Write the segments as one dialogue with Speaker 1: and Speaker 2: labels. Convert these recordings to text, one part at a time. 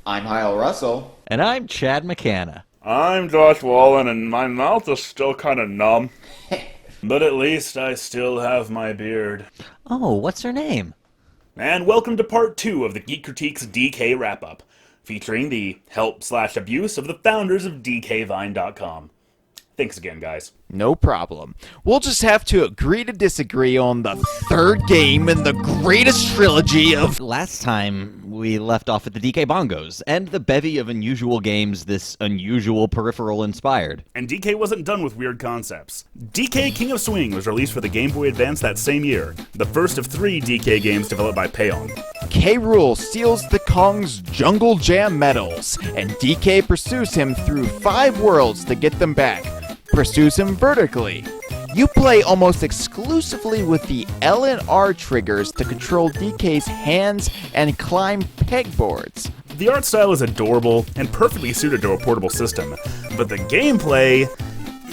Speaker 1: I'm Hyle Russell.
Speaker 2: And I'm Chad McCanna.
Speaker 3: I'm Josh Wallen, and my mouth is still kind of numb. But at least I still have my beard.
Speaker 2: Oh, what's her name?
Speaker 3: And welcome to part 2 of the Geek Critiques DK Wrap-Up, featuring the help/abuse of the founders of DKVine.com. Thanks again, guys.
Speaker 4: No problem. We'll just have to agree to disagree on the third game in the greatest trilogy of...
Speaker 2: Last time, we left off at the DK Bongos, and the bevy of unusual games this unusual peripheral inspired.
Speaker 3: And DK wasn't done with weird concepts. DK King of Swing was released for the Game Boy Advance that same year, the first of 3 DK games developed by Payon.
Speaker 4: K. Rool steals the Kong's Jungle Jam medals, and DK pursues him through 5 worlds to get them back. Pursues him vertically. You play almost exclusively with the L and R triggers to control DK's hands and climb pegboards.
Speaker 3: The art style is adorable and perfectly suited to a portable system, but the gameplay...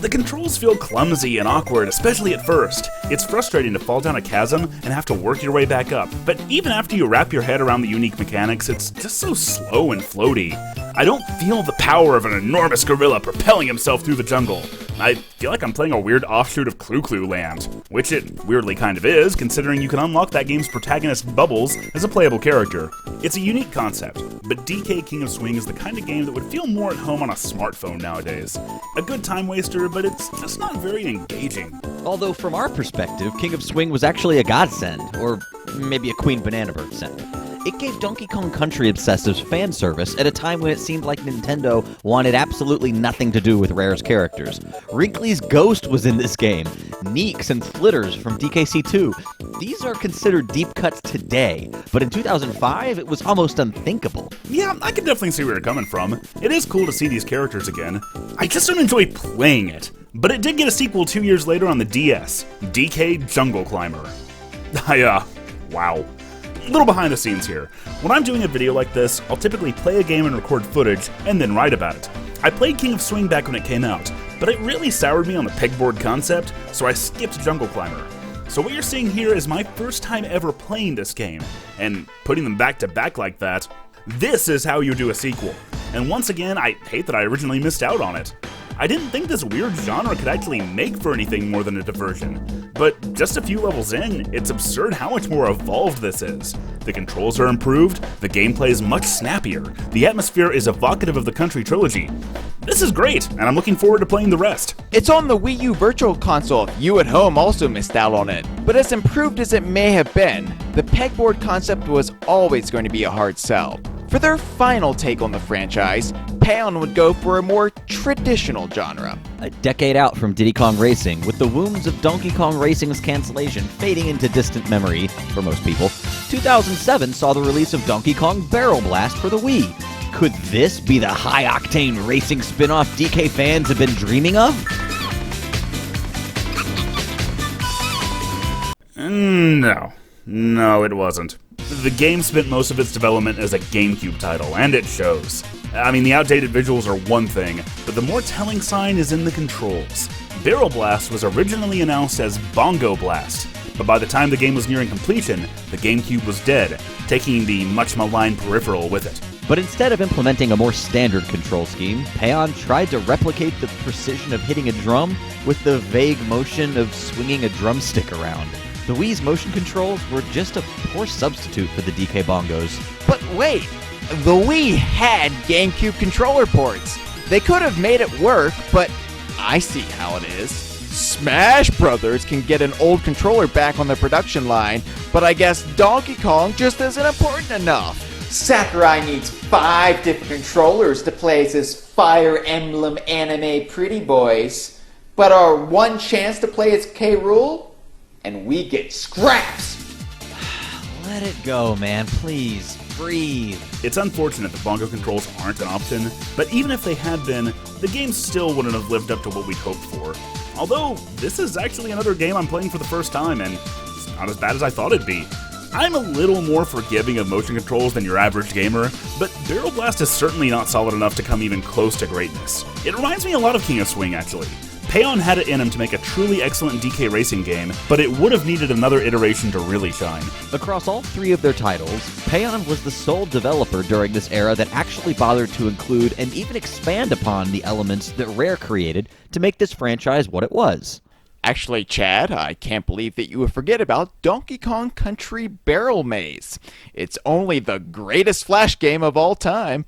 Speaker 3: The controls feel clumsy and awkward, especially at first. It's frustrating to fall down a chasm and have to work your way back up, but even after you wrap your head around the unique mechanics, it's just so slow and floaty. I don't feel the power of an enormous gorilla propelling himself through the jungle. I feel like I'm playing a weird offshoot of Clu Land, which it weirdly kind of is, considering you can unlock that game's protagonist Bubbles as a playable character. It's a unique concept, but DK King of Swing is the kind of game that would feel more at home on a smartphone nowadays. A good time waster, but it's just not very engaging.
Speaker 2: Although from our perspective, King of Swing was actually a godsend, or maybe a Queen Banana Bird send. It gave Donkey Kong Country obsessives fan service at a time when it seemed like Nintendo wanted absolutely nothing to do with Rare's characters. Wrinkly's Ghost was in this game. Neeks and Flitters from DKC2. These are considered deep cuts today, but in 2005 it was almost unthinkable.
Speaker 3: Yeah, I can definitely see where you're coming from. It is cool to see these characters again. I just don't enjoy playing it. But it did get a sequel 2 years later on the DS, DK Jungle Climber. Wow. A little behind the scenes here. When I'm doing a video like this, I'll typically play a game and record footage, and then write about it. I played King of Swing back when it came out, but it really soured me on the pegboard concept, so I skipped Jungle Climber. So what you're seeing here is my first time ever playing this game, and putting them back to back like that, this is how you do a sequel. And once again, I hate that I originally missed out on it. I didn't think this weird genre could actually make for anything more than a diversion. But just a few levels in, it's absurd how much more evolved this is. The controls are improved, the gameplay is much snappier, the atmosphere is evocative of the Country trilogy. This is great, and I'm looking forward to playing the rest.
Speaker 4: It's on the Wii U Virtual Console if you at home also missed out on it. But as improved as it may have been, the pegboard concept was always going to be a hard sell. For their final take on the franchise, Payon would go for a more traditional genre.
Speaker 2: A decade out from Diddy Kong Racing, with the wounds of Donkey Kong Racing's cancellation fading into distant memory for most people, 2007 saw the release of Donkey Kong Barrel Blast for the Wii. Could this be the high-octane racing spin-off DK fans have been dreaming of?
Speaker 3: No, it wasn't. The game spent most of its development as a GameCube title, and it shows. I mean, the outdated visuals are one thing, but the more telling sign is in the controls. Barrel Blast was originally announced as Bongo Blast, but by the time the game was nearing completion, the GameCube was dead, taking the much maligned peripheral with it.
Speaker 2: But instead of implementing a more standard control scheme, Payon tried to replicate the precision of hitting a drum with the vague motion of swinging a drumstick around. The Wii's motion controls were just a poor substitute for the DK Bongos.
Speaker 4: But wait, the Wii had GameCube controller ports. They could have made it work, but I see how it is. Smash Brothers can get an old controller back on the production line, but I guess Donkey Kong just isn't important enough.
Speaker 1: Sakurai needs 5 different controllers to play as his Fire Emblem anime pretty boys. But our one chance to play as K. Rool? And we get scraps!
Speaker 2: Let it go, man. Please, breathe.
Speaker 3: It's unfortunate that bongo controls aren't an option, but even if they had been, the game still wouldn't have lived up to what we'd hoped for. Although, this is actually another game I'm playing for the first time, and it's not as bad as I thought it'd be. I'm a little more forgiving of motion controls than your average gamer, but Barrel Blast is certainly not solid enough to come even close to greatness. It reminds me a lot of King of Swing, actually. Payon had it in him to make a truly excellent DK racing game, but it would have needed another iteration to really shine.
Speaker 2: Across all three of their titles, Payon was the sole developer during this era that actually bothered to include and even expand upon the elements that Rare created to make this franchise what it was.
Speaker 4: Actually, Chad, I can't believe that you would forget about Donkey Kong Country Barrel Maze. It's only the greatest Flash game of all time.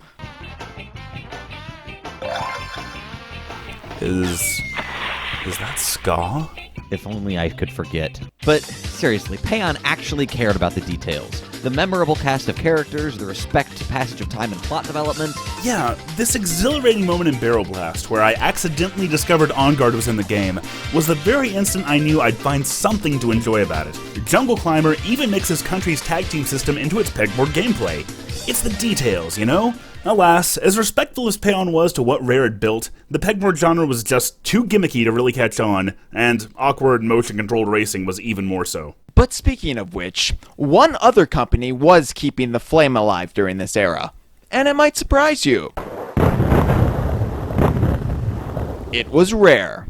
Speaker 3: Is that ska?
Speaker 2: If only I could forget. But seriously, Payon actually cared about the details. The memorable cast of characters, the respect to passage of time and plot development.
Speaker 3: Yeah, this exhilarating moment in Barrel Blast, where I accidentally discovered On Guard was in the game, was the very instant I knew I'd find something to enjoy about it. Jungle Climber even mixes Country's tag team system into its pegboard gameplay. It's the details, you know? Alas, as respectful as Payon was to what Rare had built, the pegboard genre was just too gimmicky to really catch on, and awkward motion-controlled racing was even more so.
Speaker 4: But speaking of which, one other company was keeping the flame alive during this era. And it might surprise you. It was Rare.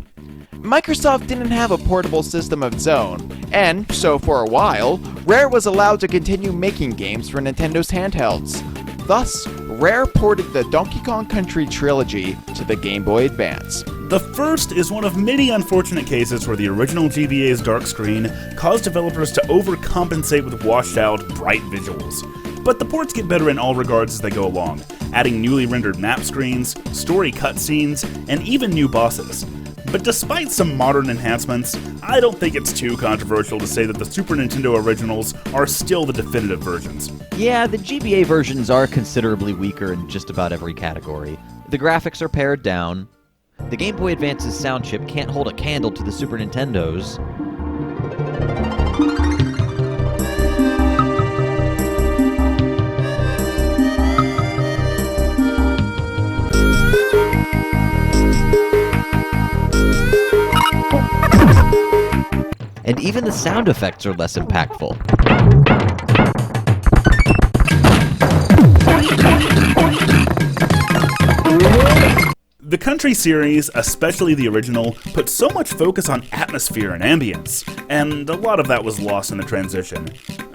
Speaker 4: Microsoft didn't have a portable system of its own, and so for a while, Rare was allowed to continue making games for Nintendo's handhelds. Thus, Rare ported the Donkey Kong Country trilogy to the Game Boy Advance.
Speaker 3: The first is one of many unfortunate cases where the original GBA's dark screen caused developers to overcompensate with washed-out, bright visuals. But the ports get better in all regards as they go along, adding newly rendered map screens, story cutscenes, and even new bosses. But despite some modern enhancements, I don't think it's too controversial to say that the Super Nintendo originals are still the definitive versions.
Speaker 2: Yeah, the GBA versions are considerably weaker in just about every category. The graphics are pared down. The Game Boy Advance's sound chip can't hold a candle to the Super Nintendo's. And even the sound effects are less impactful.
Speaker 3: The Country series, especially the original, put so much focus on atmosphere and ambience, and a lot of that was lost in the transition.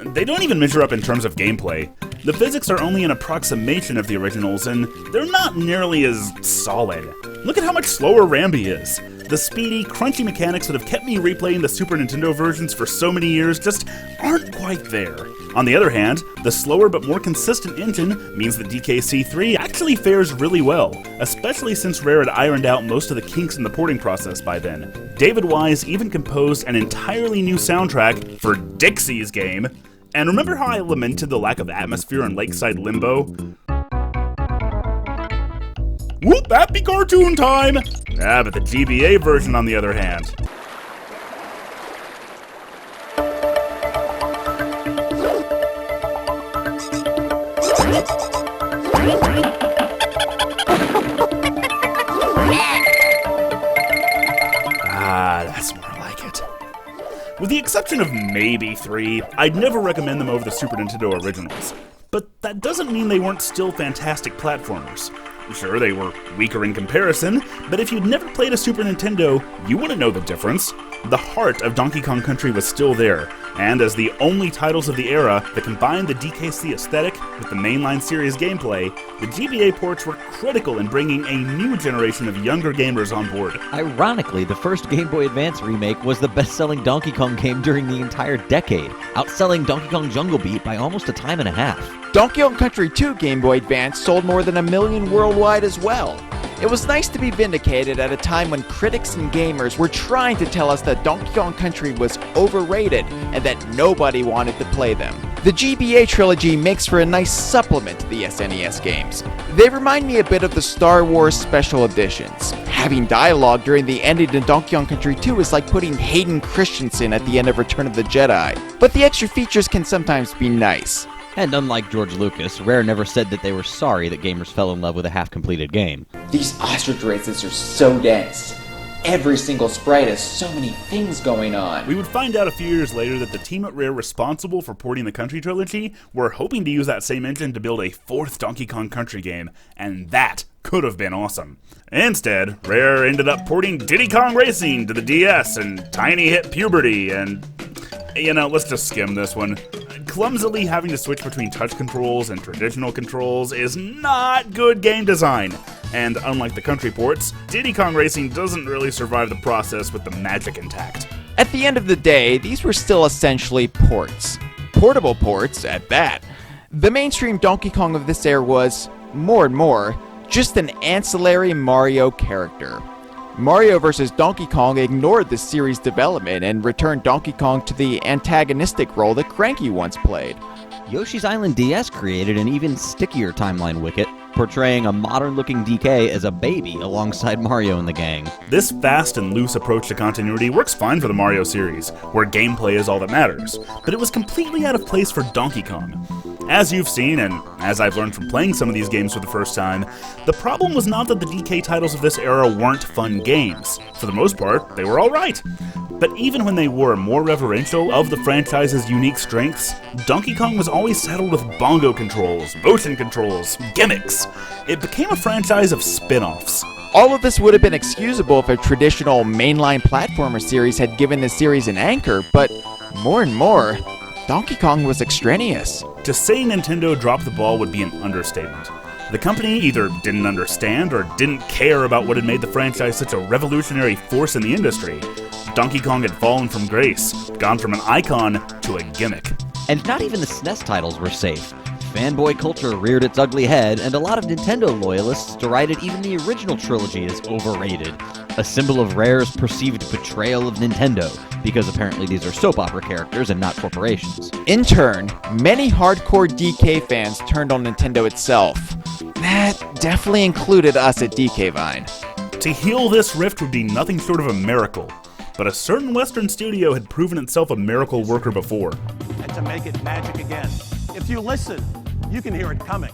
Speaker 3: They don't even measure up in terms of gameplay. The physics are only an approximation of the originals, and they're not nearly as solid. Look at how much slower Rambi is. The speedy, crunchy mechanics that have kept me replaying the Super Nintendo versions for so many years just aren't quite there. On the other hand, the slower but more consistent engine means that DKC3 actually fares really well, especially since Rare had ironed out most of the kinks in the porting process by then. David Wise even composed an entirely new soundtrack for Dixie's game. And remember how I lamented the lack of atmosphere in Lakeside Limbo? Whoop, happy cartoon time! Ah, but the GBA version, on the other hand. Ah, that's more like it. With the exception of maybe 3, I'd never recommend them over the Super Nintendo originals. But that doesn't mean they weren't still fantastic platformers. Sure, they were weaker in comparison, but if you'd never played a Super Nintendo, you wouldn't know the difference. The heart of Donkey Kong Country was still there, and as the only titles of the era that combined the DKC aesthetic with the mainline series gameplay, the GBA ports were critical in bringing a new generation of younger gamers on board.
Speaker 2: Ironically, the first Game Boy Advance remake was the best-selling Donkey Kong game during the entire decade, outselling Donkey Kong Jungle Beat by almost a time and a half.
Speaker 4: Donkey Kong Country 2 Game Boy Advance sold more than 1 million worldwide as well. It was nice to be vindicated at a time when critics and gamers were trying to tell us that Donkey Kong Country was overrated and that nobody wanted to play them. The GBA trilogy makes for a nice supplement to the SNES games. They remind me a bit of the Star Wars special editions. Having dialogue during the ending in Donkey Kong Country 2 is like putting Hayden Christensen at the end of Return of the Jedi, but the extra features can sometimes be nice.
Speaker 2: And unlike George Lucas, Rare never said that they were sorry that gamers fell in love with a half-completed game.
Speaker 1: These ostrich races are so dense. Every single sprite has so many things going on.
Speaker 3: We would find out a few years later that the team at Rare responsible for porting the Country trilogy were hoping to use that same engine to build a 4th Donkey Kong Country game, and that Could have been awesome. Instead, Rare ended up porting Diddy Kong Racing to the DS, and Tiny hit puberty, and let's just skim this one. Clumsily having to switch between touch controls and traditional controls is not good game design. And unlike the country ports, Diddy Kong Racing doesn't really survive the process with the magic intact.
Speaker 4: At the end of the day, these were still essentially ports. Portable ports, at that. The mainstream Donkey Kong of this era was, more and more, just an ancillary Mario character. Mario vs. Donkey Kong ignored the series' development and returned Donkey Kong to the antagonistic role that Cranky once played.
Speaker 2: Yoshi's Island DS created an even stickier timeline wicket, portraying a modern-looking DK as a baby alongside Mario and the gang.
Speaker 3: This fast and loose approach to continuity works fine for the Mario series, where gameplay is all that matters, but it was completely out of place for Donkey Kong. As you've seen, and as I've learned from playing some of these games for the first time, the problem was not that the DK titles of this era weren't fun games. For the most part, they were alright. But even when they were more reverential of the franchise's unique strengths, Donkey Kong was always saddled with bongo controls, motion controls, gimmicks. It became a franchise of spin-offs.
Speaker 4: All of this would have been excusable if a traditional mainline platformer series had given the series an anchor, but more and more, Donkey Kong was extraneous.
Speaker 3: To say Nintendo dropped the ball would be an understatement. The company either didn't understand or didn't care about what had made the franchise such a revolutionary force in the industry. Donkey Kong had fallen from grace, gone from an icon to a gimmick.
Speaker 2: And not even the SNES titles were safe. Fanboy culture reared its ugly head, and a lot of Nintendo loyalists derided even the original trilogy as overrated, a symbol of Rare's perceived betrayal of Nintendo, because apparently these are soap opera characters and not corporations.
Speaker 4: In turn, many hardcore DK fans turned on Nintendo itself. That definitely included us at DK Vine.
Speaker 3: To heal this rift would be nothing short of a miracle, but a certain Western studio had proven itself a miracle worker before.
Speaker 5: And to make it magic again. If you listen, you can hear it coming.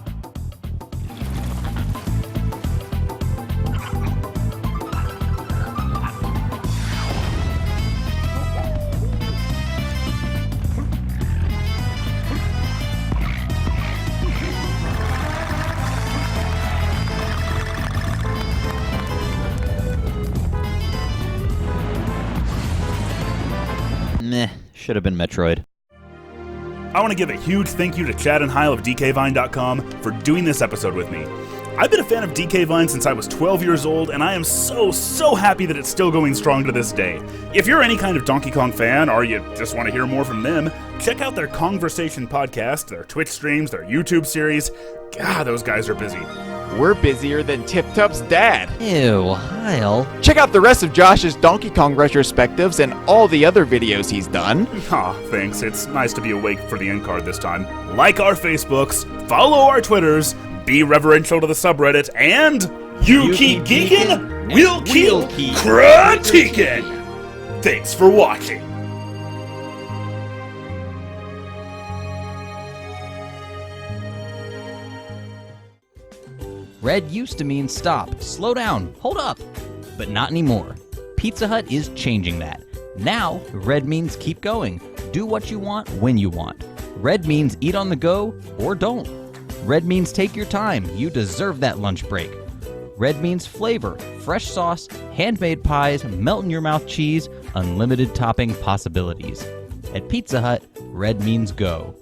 Speaker 2: Meh, should have been Metroid.
Speaker 3: I want to give a huge thank you to Chad and Heil of DKVine.com for doing this episode with me. I've been a fan of DK Vine since I was 12 years old, and I am so happy that it's still going strong to this day. If you're any kind of Donkey Kong fan, or you just want to hear more from them, check out their Conversation podcast, their Twitch streams, their YouTube series. God, those guys are busy.
Speaker 4: We're busier than Tip Tup's dad.
Speaker 2: Ew, Heil.
Speaker 4: Check out the rest of Josh's Donkey Kong retrospectives and all the other videos he's done.
Speaker 3: Aw, thanks. It's nice to be awake for the end card this time. Like our Facebooks, follow our Twitters, be reverential to the subreddit, and you keep geeking, we'll keep critiquing. Thanks for watching.
Speaker 2: Red used to mean stop, slow down, hold up. But not anymore. Pizza Hut is changing that. Now, red means keep going. Do what you want when you want. Red means eat on the go or don't. Red means take your time. You deserve that lunch break. Red means flavor, fresh sauce, handmade pies, melt-in-your-mouth cheese, unlimited topping possibilities. At Pizza Hut, red means go.